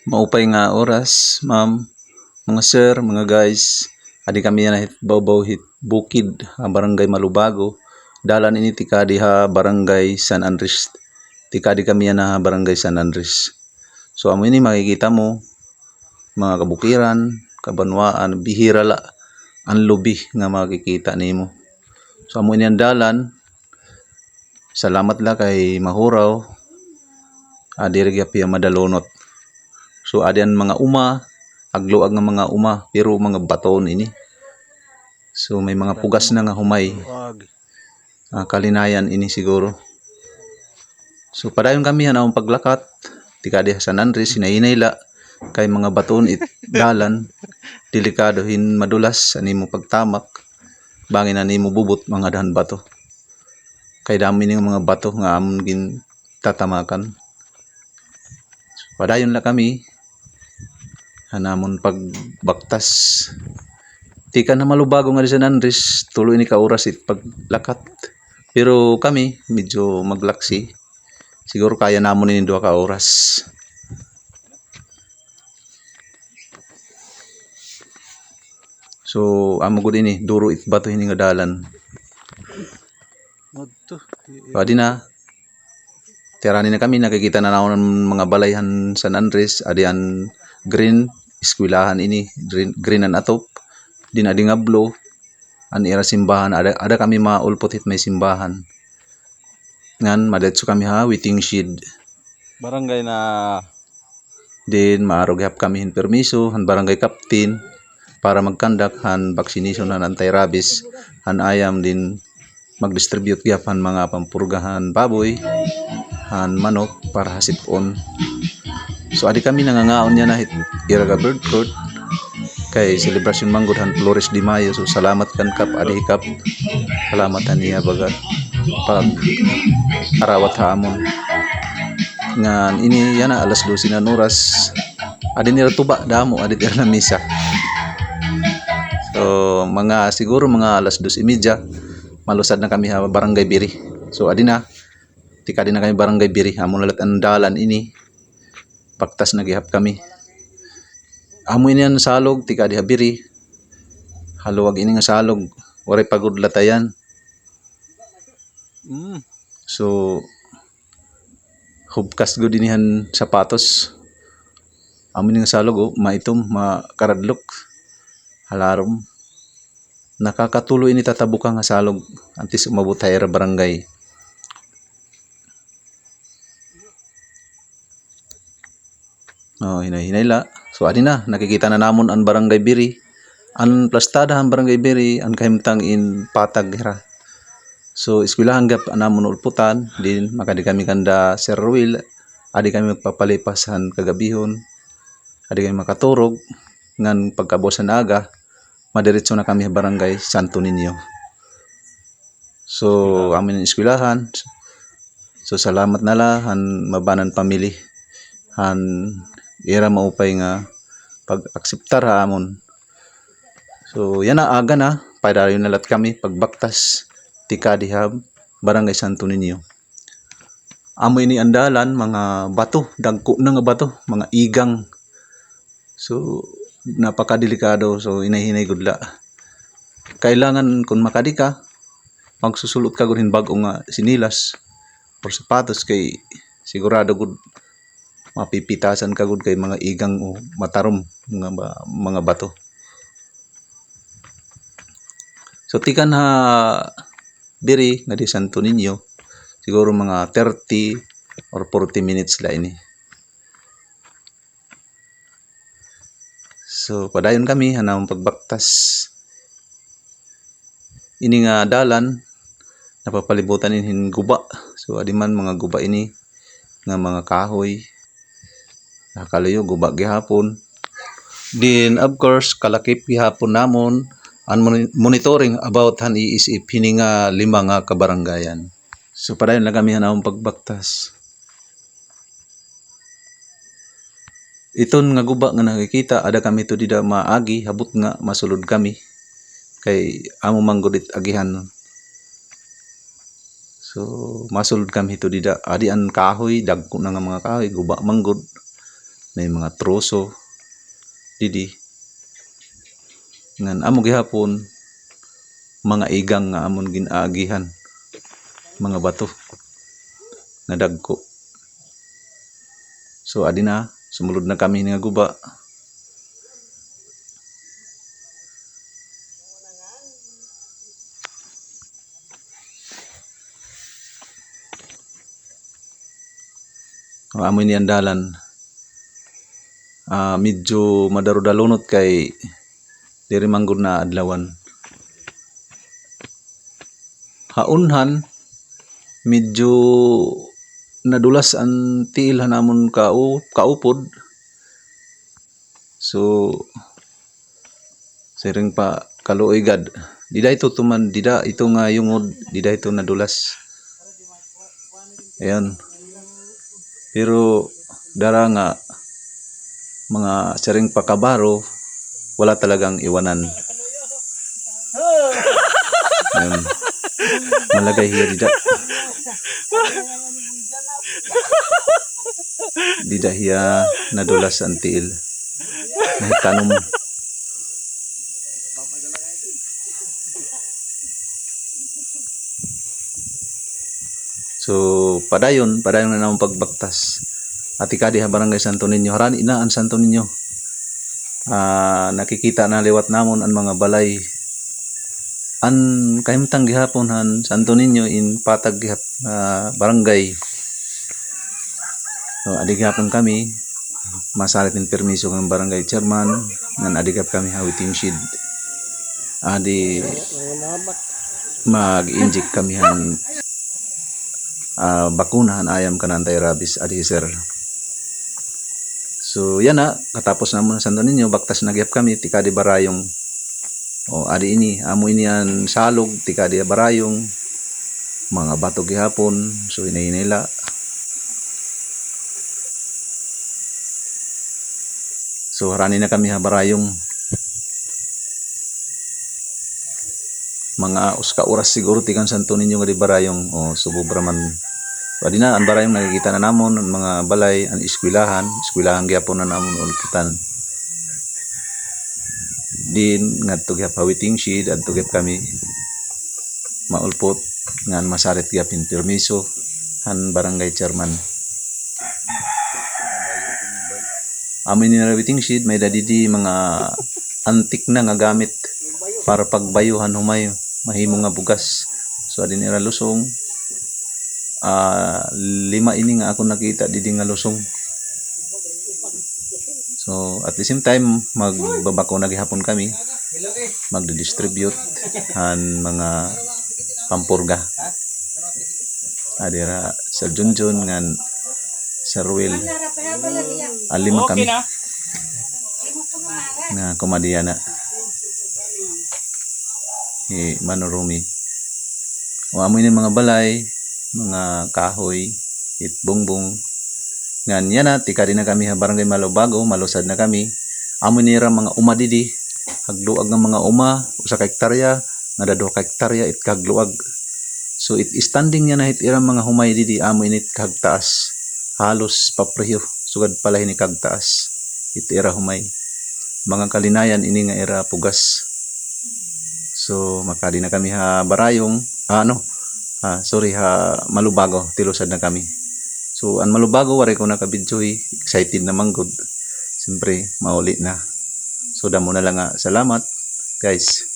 Maupay nga oras, ma'am, mga sir, mga guys. Adi kami na hit bawbaw hit bukid, barangay Malubago. Dalan ini tika diha barangay San Andres. Tika di kami na barangay San Andres. So amo ini makikita mo mga kabukiran, kabanwaan, bihira la ang lubi nga makikita nimo. So amo ini ang dalan. Salamat la kay Mahuraw. Adi gyapya madalonot. So adi ang mga agluag nga mga pero mga baton ini. So may mga pugas na nga humay. Kalinayan ini siguro. So padayon kami ang paglakat. Tika diha San Andres, hinahinayla kay mga baton dalan. Delikado hin madulas animo pagtamak. Bangin na nimo bubot mga dahan bato. Kay dami ning mga bato nga amon gin tatamakan. So, padayon la kami hanamon pagbaktas. Tika na Malubago nga di San Andres, tuloy ni ka oras paglakat. Pero kami medyo maglaksi. Siguro kaya namon ini 2 ka oras. So amo gud ini duro bato hini nga dalan. Adi na tirani na kami nakikita na naon mga balayhan San Andres, adi an green eskwelahan ini green an atop din adi nga blue an era simbahan ada kami maulpotit may simbahan ngan madetso kami ha waiting shed barangay na din maarog hap kami hin permiso han barangay captain para magkandak han vaccination han anti-rabies han ayam din mag-distribute gyap han mga pampurgahan baboy han manok para hasipon. So adi kami nangangaon niya na iraga bird court kay celebration manggod han Flores de Mayo. So salamat kan kap adi kap. Salamat niya baga pag arawat hamon. Ngan ini yana alas 12 na oras. Adi nila tuba damo adi tira na misa. So siguro mga alas 2:30 malusad na kami ha barangay Biri. So adi na tika din na kami barangay Biri. Amon lalat ang dalan ini. Paktas nagihap kami. Amo ini ang salog tika diha Biri. Haluwag ini nga salog. Waray pagod latayan. So hubkas gud inihan sapatos. Amo ini nga salog maitom makaradlok. Halarom. Nakakatulo ini tatabuka nga salog antes umabot tayo barangay. Hinay-hinayla. So adi na nakikita na namon ang barangay Biri. Ang plastada ang barangay Biri ang kahimtang in patag hira. So eskwelahan gap namon ulputan din makadi kami kanda Sir Ruel. Adi kami magpapalipas han kagabihon. Adi kami makaturog ngan pagkabosan aga madiretso na kami barangay Santo Niño. So amin eskwelahan. So salamat nala han mabanan pamili han ira maupay nga pag-akseptar hamon. So yan na aga na padayon nalat kami pagbaktas tika diha barangay Santo Niño. Amo ini andalan mga bato, dagko na nga bato, mga igang. So napakadelikado. So inahinay gudla. Kailangan kung makadi ka magsusulot ka gud hin bag-o nga sinilas or sapatos kay sigurado gud mapipitasan ka gud kay mga igang o matarom nga mga bato. So tikan ha Biri nga di Santo Niño siguro mga 30 or 40 minutes la ini. So padayon kami hanam pagbaktas. Ini nga dalan napapalibutan in guba. So adi man mga guba ini nga mga kahoy. Nakalayo guba gihapon. Din of course kalakip gihapon namon ang monitoring about han iisip hininga 5 nga kabaranggayan. So padayon lang kami hanam pagbaktas. Iton nga guba nga nakikita ada kami to dida maagi habot nga masulod kami kay amo manggudit agihan. So masulod kami to dida adi an kahoy dagko na nga mga kahoy guba manggod. may mga troso didi ngan amo gihapon mga igang nga amon ginaagihan, mga bato nga dagko. So adi na sumulod na kami nga guba. Amoy ni andalan. Medyo madarudalunot kay diri manggod na adlawan. Haunhan medyo nadulas ang tiil namon kaupod. So siring pa kaluoy gad. Dida ito tuman, dida ito nga yungod, dida ito nadulas. Ayan. Pero dara nga mga siring pakabaro wala talagang iwanan. Ayan. Malagay hiya dida. Dida hiya nadulas ang tiil. Nahitanom. So padayon na namang pagbaktas. Ati kadi ha Barangay Santo Niño. Harani na ang Santo Niño. Nakikita na liwat namon ang mga balay. An kahimtang gihapon han Santo Niño in Patag barangay. So adi gihapon kami masalit ng permiso ng barangay chairman nan adigap kami hawiting shed. Adi mag-inject kami han bakunahan ayam kan anti-rabies adi sir. So yan na katapos namon sa Santo Niño baktas nagyap kami tika di barayong adi ini amo ini an salog tika di barayong mga bato gihapon. So inainila so harani na kami ha barayong mga uska oras siguro tikan Santo Niño nga di barayong subobra man. So adi na ang barayong nakikita na namon ang mga balay ang eskwelahan gyapon na namon ulpitan. Din ngadto gyap hawiting shed adto gyap kami maulpot ngan masarit gyapin permiso han barangay chairman. Amin ni hawiting shed may dadidi mga antik na nga gamit para pagbayuhan humay mahimo nga bugas. So adin ira lusong 5 ini nga ako nakita didi nga lusong. So at the same time magbabako na gihapon kami magdi-distribute han mga pampurga. Adira sa Junjun ngan sa Ruel alima kami nga komadiana Manurumi. Amoy ni mga balay, mga kahoy, bongbong. Ngan yan na, tika din na kami ha Barangay Malubago, malusad na kami. Amoy nira mga uma didi, hagluag ng mga uma, usa ka hektarya, nga dado ka hektarya, it kagluag. So it standing niya na hit irang mga humay didi, amoy nit kagtaas, halos papreyo, sugad pala ni kagtaas, it ira humay. Mga kalinayan ini nga ira pugas. So makadi na kami ha barayong Malubago tilusad na kami. So ang Malubago waray ko nakabidyoy excited na manggod. Siyempre mauli na. So damo na lang salamat guys.